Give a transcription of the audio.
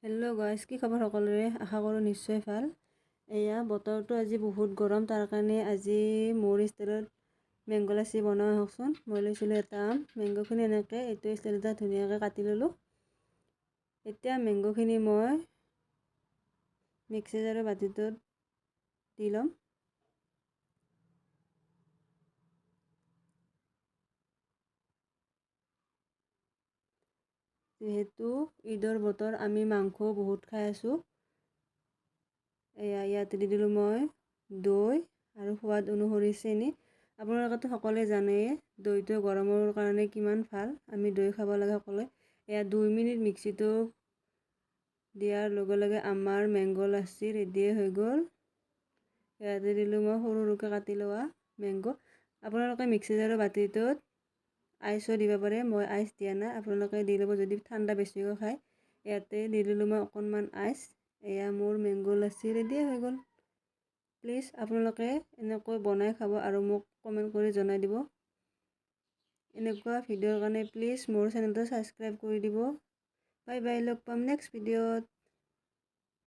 Hello' guys, কি খবৰ সকলোৰে? আশা কৰোঁ নিশ্চয় ভাল। এয়া বতৰটো আজি বহুত গৰম, তাৰ কাৰণে আজি মোৰ ষ্টাইলত মেংগ' লাচি বনোৱা হওকচোন। মই লৈছিলোঁ এটা আম, মেংগ'খিনি এনেকৈ এইটো ষ্টাইলতে ধুনীয়াকৈ কাটি ল'লোঁ। এতিয়া মেংগ'খিনি মই মিক্সি জাৰৰ বাতিটোত দি ল'ম। যিহেতু ঈদৰ বতৰ, আমি মাংস বহুত খাই আছোঁ। ইয়াতে দি দিলোঁ মই দৈ আৰু সোৱাদ অনুসৰি চেনি। আপোনালোকেতো সকলোৱে জানেই দৈটো গৰমৰ কাৰণে কিমান ভাল, আমি দৈ খাব লাগে সকলোৱে। 2 মিনিট মিক্সিটো দিয়াৰ লগে লগে আমাৰ মেংগ' লাচি ৰেডিয়ে হৈ গ'ল। ইয়াতে দিলোঁ মই সৰু সৰুকৈ কাটি লোৱা মেংগ'। আপোনালোকে মিক্সি জাৰৰ বাতিটোত আইচো দিব পাৰে, মই আইচ দিয়া নাই, আপোনালোকে দি ল'ব যদি ঠাণ্ডা বেছিকৈ খায়। ইয়াতে দি দিলোঁ মই অকণমান আইচ। এয়া মোৰ মেংগ' লাচি ৰেডি হৈ গ'ল। প্লিজ আপোনালোকে এনেকৈ বনাই খাব আৰু মোক কমেণ্ট কৰি জনাই দিব। এনেকুৱা ভিডিঅ'ৰ কাৰণে প্লিজ মোৰ চেনেলটো ছাবস্ক্ৰাইব কৰি দিব। বাই বাই, লগ পাম নেক্সট ভিডিঅ'ত।